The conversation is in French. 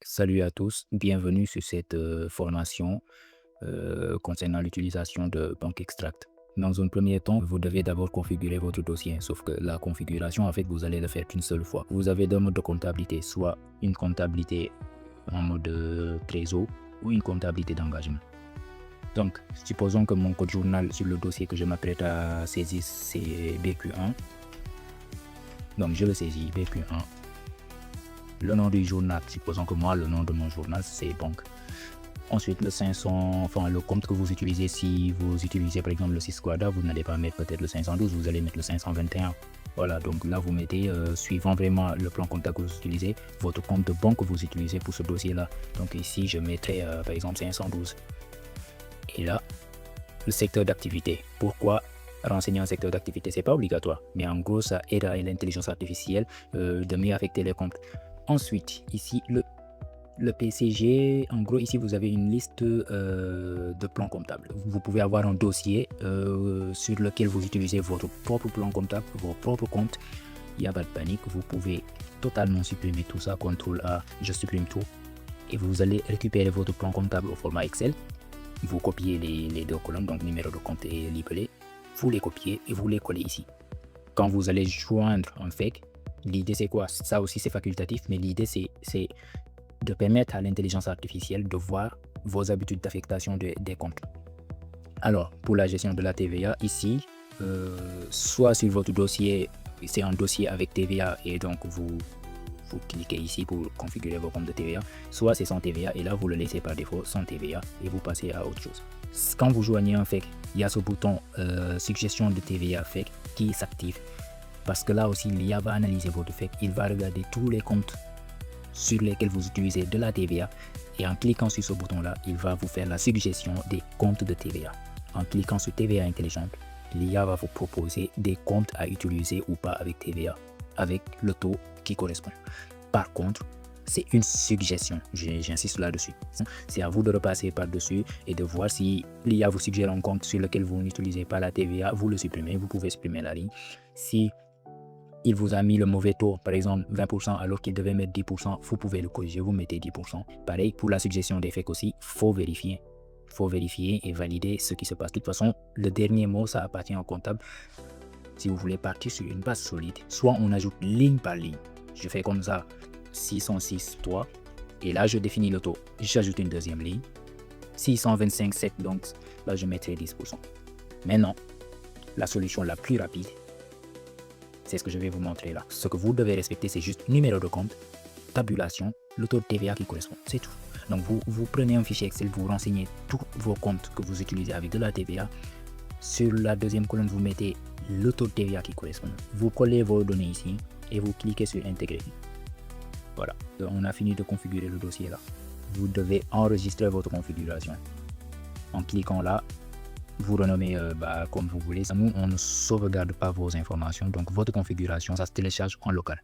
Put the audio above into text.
Salut à tous, bienvenue sur cette formation concernant l'utilisation de Bank Extract. Dans un premier temps, vous devez d'abord configurer votre dossier, sauf que la configuration, en fait, vous allez le faire qu'une seule fois. Vous avez deux modes de comptabilité, soit une comptabilité en mode trésor ou une comptabilité d'engagement. Donc, supposons que mon code journal sur le dossier que je m'apprête à saisir, c'est BQ1. Donc, je le saisis, BQ1. Le nom du journal, supposons que moi, le nom de mon journal, c'est banque. Ensuite, le 500, enfin le compte que vous utilisez, si vous utilisez par exemple le 6 Squada, vous n'allez pas mettre peut-être le 512, vous allez mettre le 521. Voilà, donc là vous mettez, suivant vraiment le plan comptable que vous utilisez, votre compte de banque que vous utilisez pour ce dossier-là. Donc ici, je mettrai par exemple 512. Et là, le secteur d'activité. Pourquoi renseigner un secteur d'activité? C'est pas obligatoire, mais en gros, ça aide à l'intelligence artificielle de mieux affecter les comptes. Ensuite, ici, le PCG, en gros, ici, vous avez une liste de plans comptables. Vous pouvez avoir un dossier sur lequel vous utilisez votre propre plan comptable, vos propres comptes. Il n'y a pas de panique. Vous pouvez totalement supprimer tout ça. CTRL A, je supprime tout. Et vous allez récupérer votre plan comptable au format Excel. Vous copiez les deux colonnes, donc numéro de compte et libellé. Vous les copiez et vous les collez ici. Quand vous allez joindre un FEC, l'idée c'est quoi? Ça aussi c'est facultatif, mais l'idée c'est de permettre à l'intelligence artificielle de voir vos habitudes d'affectation des comptes. Alors, pour la gestion de la TVA, ici, soit sur votre dossier, c'est un dossier avec TVA et donc vous cliquez ici pour configurer vos comptes de TVA, soit c'est sans TVA et là vous le laissez par défaut sans TVA et vous passez à autre chose. Quand vous joignez un FEC, il y a ce bouton suggestion de TVA FEC qui s'active parce que là aussi l'IA va analyser votre FEC, il va regarder tous les comptes sur lesquels vous utilisez de la TVA et en cliquant sur ce bouton là, il va vous faire la suggestion des comptes de TVA. En cliquant sur TVA intelligente, l'IA va vous proposer des comptes à utiliser ou pas avec TVA, avec le taux qui correspond. Par contre, c'est une suggestion, j'insiste là-dessus. C'est à vous de repasser par-dessus et de voir si l'IA vous suggère un compte sur lequel vous n'utilisez pas la TVA, vous le supprimez, vous pouvez supprimer la ligne. Si il vous a mis le mauvais taux, par exemple 20% alors qu'il devait mettre 10%, vous pouvez le corriger, vous mettez 10%. Pareil, pour la suggestion des FEC aussi, il faut vérifier et valider ce qui se passe. De toute façon, le dernier mot, ça appartient au comptable. Si vous voulez partir sur une base solide, soit on ajoute ligne par ligne. Je fais comme ça, 606, 3, et là je définis le taux. J'ajoute une deuxième ligne, 625, 7, donc là je mettrai 10%. Maintenant, la solution la plus rapide, c'est ce que je vais vous montrer là. Ce que vous devez respecter, c'est juste numéro de compte, tabulation, le taux de TVA qui correspond, c'est tout. Donc vous prenez un fichier Excel, vous renseignez tous vos comptes que vous utilisez avec de la TVA. Sur la deuxième colonne, vous mettez le taux de TVA qui correspond. Vous collez vos données ici et vous cliquez sur intégrer. Voilà, on a fini de configurer le dossier là. Vous devez enregistrer votre configuration. En cliquant là, vous renommez comme vous voulez. Nous, on ne sauvegarde pas vos informations, donc votre configuration, ça se télécharge en local.